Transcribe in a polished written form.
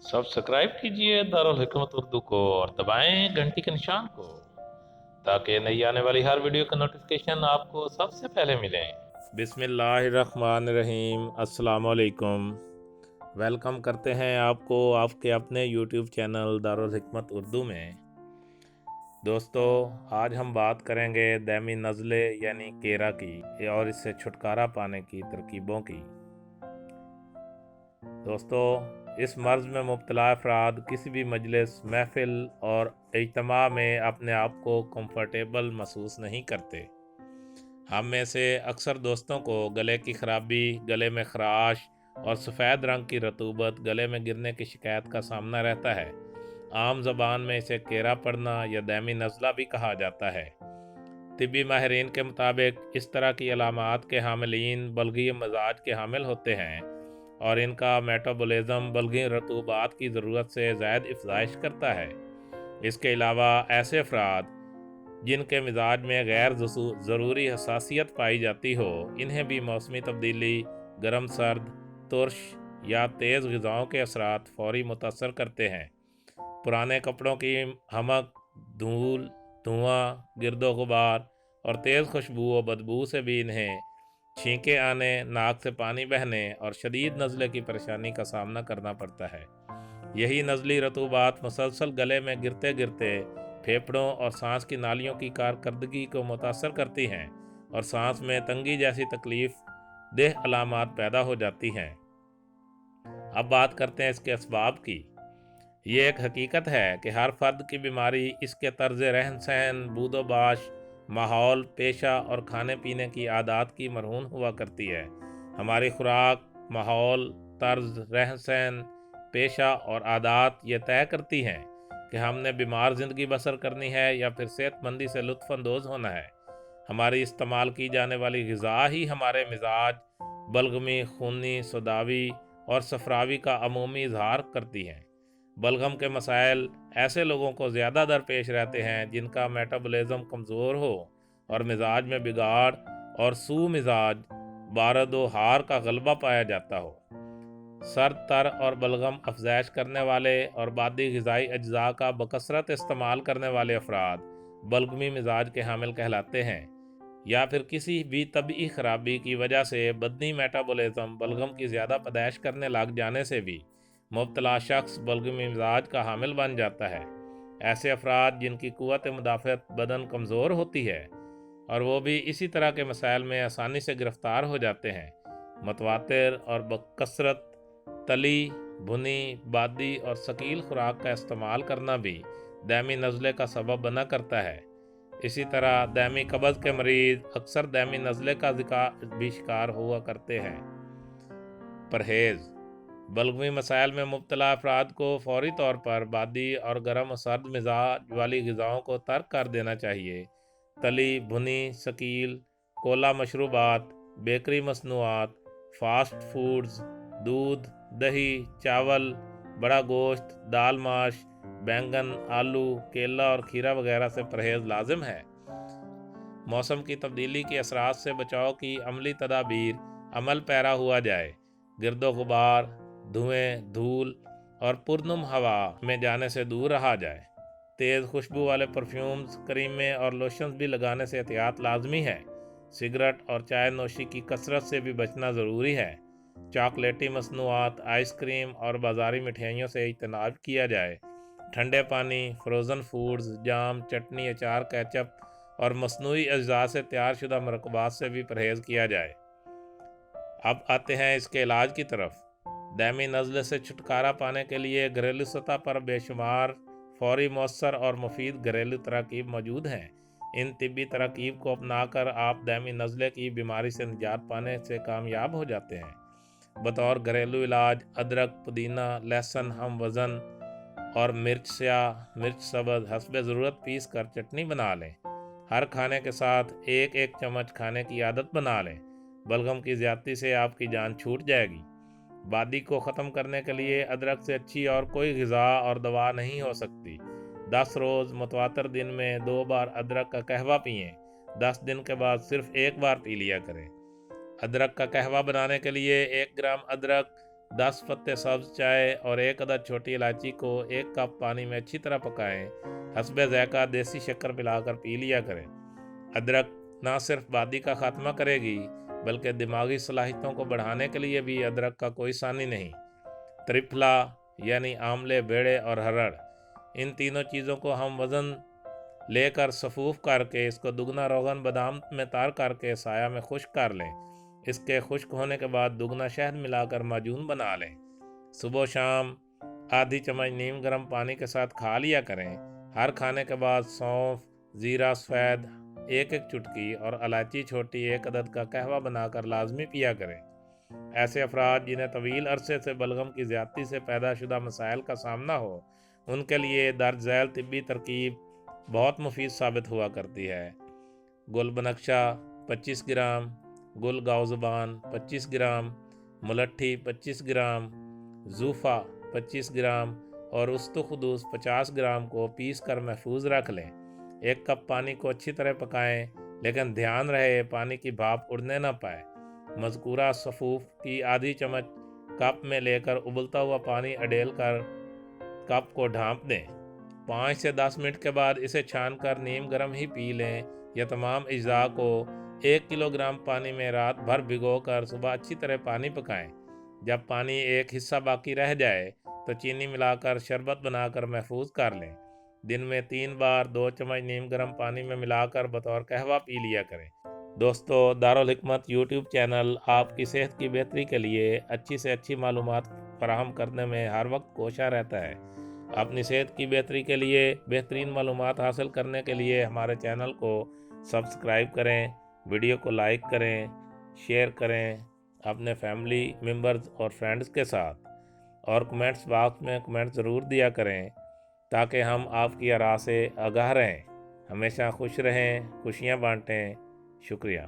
Subscribe कीजिए दारुल हिकमत उर्दू को और दबाएं घंटी के निशान को, ताकि नई आने वाली हर वीडियो का नोटिफिकेशन आपको सबसे पहले मिले। बिस्मिल्लाहिर्रहमानिर्रहीम। अस्सलाम वालेकुम। वेलकम करते हैं आपको आपके अपने यूट्यूब चैनल दारुल हिकमत उर्दू में। दोस्तों, आज हम बात करेंगे दैमी नज़ले यानी केरा की और इससे छुटकारा पाने की तरकीबों की। दोस्तों, इस मर्ज़ में मुब्तला अफराद किसी भी मजलिस, महफिल और इज्तिमा में अपने आप को कंफर्टेबल महसूस नहीं करते। हम में से अक्सर दोस्तों को गले की ख़राबी, गले में खराश और सफ़ेद रंग की रतूबत, गले में गिरने की शिकायत का सामना रहता है। आम ज़बान में इसे केरा पड़ना या दैमी नज़ला भी कहा जाता है। तिब्बी माहिरीन के मुताबिक इस तरह की अलामात के हामिलीन बल्गी मिजाज के हामिल होते हैं और इनका मेटाबॉलिज्म बल्गी रतूबात की ज़रूरत से ज़ायद अफज़ाइश करता है। इसके अलावा ऐसे अफराद जिनके मिजाज में गैर ज़रूरी हसासियत पाई जाती हो, इन्हें भी मौसमी तब्दीली, गर्म सर्द, तुर्श या तेज़ ग़िज़ाओं के असरात फ़ौरी मुतासर करते हैं। पुराने कपड़ों की हमक, धूल, धुआं, गिरदो गुबार और तेज़ खुशबू व बदबू से भी इन्हें छींके आने, नाक से पानी बहने और शदीद नज़ले की परेशानी का सामना करना पड़ता है। यही नज़ली रतूबात मुसलसल गले में गिरते गिरते फेफड़ों और सांस की नालियों की कारकर्दगी को मुतासर करती हैं और सांस में तंगी जैसी तकलीफ देह अलामात पैदा हो जाती हैं। अब बात करते हैं इसके असबाब की। ये एक हकीकत है कि हर फर्द की बीमारी इसके तर्ज रहन सहन, बूदोबाश, माहौल, पेशा और खाने पीने की आदत की मरहून हुआ करती है। हमारी खुराक, माहौल, तर्ज रहन सहन, पेशा और आदत ये तय करती हैं कि हमने बीमार ज़िंदगी बसर करनी है या फिर सेहतमंदी से लुत्फ़अंदोज़ होना है। हमारी इस्तेमाल की जाने वाली ग़िज़ा ही हमारे मिजाज, बलगमी, खूनी, सदावी और सफरावी का अमूमी इजहार करती हैं। बलगम के मसाइल ऐसे लोगों को ज़्यादा दरपेश रहते हैं जिनका मेटाबॉलिज्म कमज़ोर हो और मिजाज में बिगाड़ और सू मिजाज, बारद व हार का गलबा पाया जाता हो। सर, तर और बलगम अफजैश करने वाले और बादी ग़िज़ाई अज्जा का बकसरत इस्तेमाल करने वाले अफराद बलगमी मिजाज के हामिल कहलाते हैं। या फिर किसी भी तबी खराबी की वजह से बदनी मेटाबॉलिज्म बलगम की ज़्यादा पैदाइश करने लग जाने से भी मुब्तला शख्स बलगमी मिजाज का हामिल बन जाता है। ऐसे अफराद जिनकी क़ुव्वत मुदाफ़अत बदन कमज़ोर होती है और वो भी इसी तरह के मसाइल में आसानी से गिरफ़्तार हो जाते हैं। मतवातिर और बकसरत तली, भुनी, बादी और शकील खुराक का इस्तेमाल करना भी दैमी नज़ले का सबब बना करता है। इसी तरह दैमी कब्ज़ के मरीज़ अक्सर दैमी नज़ले का भी शिकार हुआ करते हैं। परहेज़: बलगमी मसाइल में मुब्तला अफराद को फ़ौरी तौर पर बादी और गर्म सर्द मिजाज वाली ग़िज़ाओं को तर्क कर देना चाहिए। तली, भुनी, शकील, कोला मशरूबात, बेकरी मसनूआत, फ़ास्ट फूड्स, दूध, दही, चावल, बड़ा गोश्त, दाल माश, बैंगन, आलू, केला और खीरा वगैरह से परहेज़ लाजिम है। मौसम की तब्दीली के असरात से बचाव की अमली तदाबीर अमल पैरा हुआ जाए। गिरदो गुबार, धुएं, धूल और पुरनुम हवा में जाने से दूर रहा जाए। तेज़ खुशबू वाले परफ्यूम्स, क्रीमें और लोशंस भी लगाने से एहतियात लाजमी है। सिगरेट और चाय नोशी की कसरत से भी बचना ज़रूरी है। चॉकलेटी मसनूआत, आइसक्रीम और बाज़ारी मिठाइयों से इज्तनाब किया जाए। ठंडे पानी, फ्रोज़न फूड्स, जाम, चटनी, अचार, केचप और मसनूई अज्जा से तैयार शुदा मरकबात से भी परहेज़ किया जाए। अब आते हैं इसके इलाज की तरफ। दैमी नज़ले से छुटकारा पाने के लिए घरेलू सतह पर बेशुमार फ़ौरी, मौसर और मुफीद घरेलू तरकीब मौजूद हैं। इन तिब्बी तरकीब को अपनाकर आप दैमी नज़ले की बीमारी से निजात पाने से कामयाब हो जाते हैं। बतौर घरेलू इलाज अदरक, पुदीना, लहसुन हम वज़न और मिर्च स्याह, मिर्च सब्ज़ हस्बे ज़रूरत पीस कर चटनी बना लें। हर खाने के साथ एक एक चम्मच खाने की आदत बना लें। बलगम की ज़्यादती से आपकी जान छूट जाएगी। बादी को ख़त्म करने के लिए अदरक से अच्छी और कोई ग़िज़ा और दवा नहीं हो सकती। 10 रोज़ मुतवातर दिन में 2 बार अदरक का कहवा पिएँ। 10 दिन के बाद सिर्फ़ 1 बार पी लिया करें। अदरक का कहवा बनाने के लिए 1 ग्राम अदरक 10 पत्ते सब्ज चाय और 1 अदद छोटी इलायची को 1 कप पानी में अच्छी तरह पकाएं। हस्बे ज़ायका देसी शक्कर मिलाकर पी लिया करें। अदरक ना सिर्फ वादी का खात्मा करेगी बल्कि दिमागी सलाहियतों को बढ़ाने के लिए भी अदरक का कोई सानी नहीं। त्रिफला यानी आमले, बेड़े और हरड़, इन तीनों चीज़ों को हम वज़न लेकर सफूफ करके इसको दुगना रोगन बादाम में तार करके साया में खुश्क कर लें। इसके खुश्क होने के बाद दुगना शहद मिलाकर माजून बना लें। सुबह शाम आधी चम्मच नीम गर्म पानी के साथ खा लिया करें। हर खाने के बाद सौंफ, ज़ीरा सफ़ेद 1-1 चुटकी और इलायची छोटी 1 अदद का कहवा बनाकर लाजमी पिया करें। ऐसे अफराद जिन्हें तवील अरसे से बलगम की ज़्यादती से पैदाशुदा मसाइल का सामना हो, उनके लिए दर्ज झैल तिब्बी तरकीब बहुत मुफीद साबित हुआ करती है। गुल बनक्शा 25 ग्राम, गुल गावज़बान 25 ग्राम, मुलट्ठी 25 ग्राम, जूफ़ा 25 ग्राम और उस्तुखदूस 50 ग्राम को पीस कर महफूज रख लें। 1 कप पानी को अच्छी तरह पकाएं, लेकिन ध्यान रहे पानी की भाप उड़ने न पाए। मज़कूरा सफ़ूफ की आधी चम्मच कप में लेकर उबलता हुआ पानी अडेल कर कप को ढाँप दें। 5 से 10 मिनट के बाद इसे छानकर नीम गर्म ही पी लें। यह तमाम अज्जा को 1 किलोग्राम पानी में रात भर भिगोकर सुबह अच्छी तरह पानी पकाएं। जब पानी एक हिस्सा बाकी रह जाए तो चीनी मिलाकर शरबत बनाकर महफूज कर लें। दिन में 3 बार 2 चम्मच नीम गर्म पानी में मिलाकर बतौर कहवा पी लिया करें। दोस्तों, दारुल हिकमत यूट्यूब चैनल आपकी सेहत की बेहतरी के लिए अच्छी से अच्छी मालूमात फराहम करने में हर वक्त कोशा रहता है। अपनी सेहत की बेहतरी के लिए बेहतरीन मालूमात हासिल करने के लिए हमारे चैनल को सब्सक्राइब करें, वीडियो को लाइक करें, शेयर करें अपने फैमिली मेम्बर्स और फ्रेंड्स के साथ, और कमेंट्स बॉक्स में कमेंट ज़रूर दिया करें ताकि हम आपकी आराह से आगाह रहें। हमेशा खुश रहें, खुशियाँ बांटें। शुक्रिया।